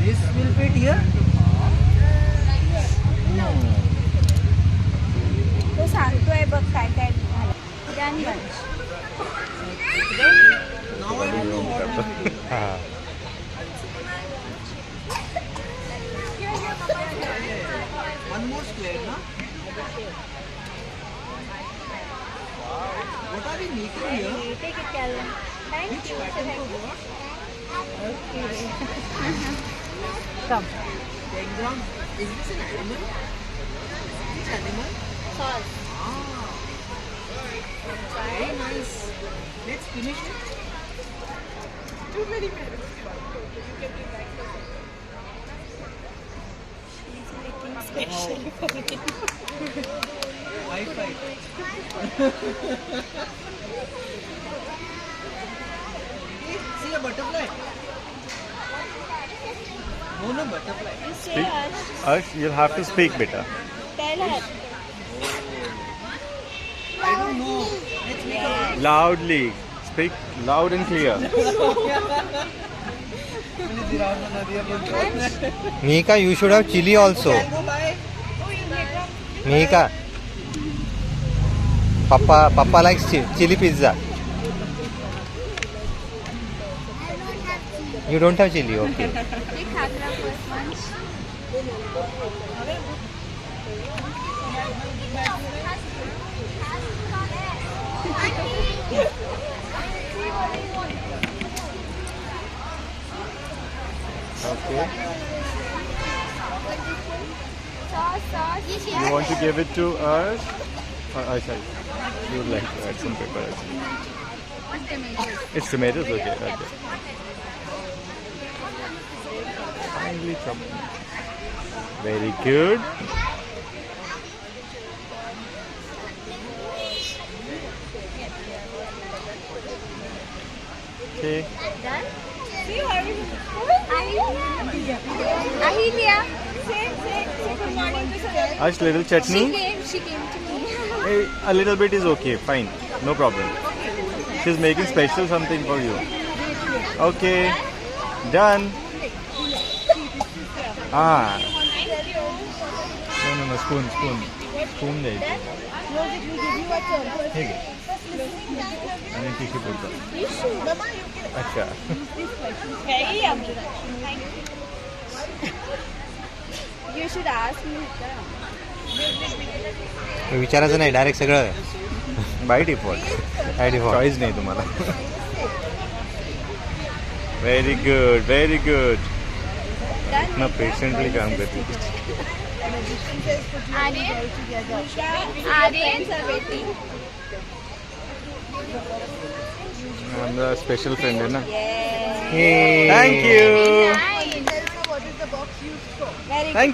This will fit here. तो सांगतोय बघ काय काय झालं. Then lunch. Now I don't know what I'm doing. One more square, na? What are we making here? Take it, Calvin. Thank Which you. pattern for what? Come. Diagram. Is this an animal? Which animal? Sauce. Ah. Very nice. Let's finish it. Too many minutes. He's making specially for me. Wi-Fi. See a butterfly? No butterfly. You say Speak. Harsh. You'll have to speak better. Tell her. I don't know. Let's make a Loudly. Speak loud and clear. Mihika, you should have chili also. Can go by. Mihika, Papa likes chili pizza. You don't have chili, okay. Take khakra first once. Okay. Sauce. You want to give it to us? Sorry. You would like to add some pepper. It's tomatoes, okay. Finely chopped. Very good. Okay. Done? See her. Ahilya. Say good morning to Sarah. Ash, little chutney. She came to me. Hey, a little bit is okay. Fine. No problem. She's making special something for you. Okay. Done. Ah. No. Spoon. Spoon there. Here. And then tissue paper. Acha. Very yummy. You should ask me. विचारायचं नाही, direct सगळं By default. Choice नाही तुम्हाला. Very good. इतना patiently काम करती है. Aryan are waiting. हमारा स्पेशल फ्रेंड है ना. Yes. Hey. Thank you. Nice. What is the box used for? Very Thank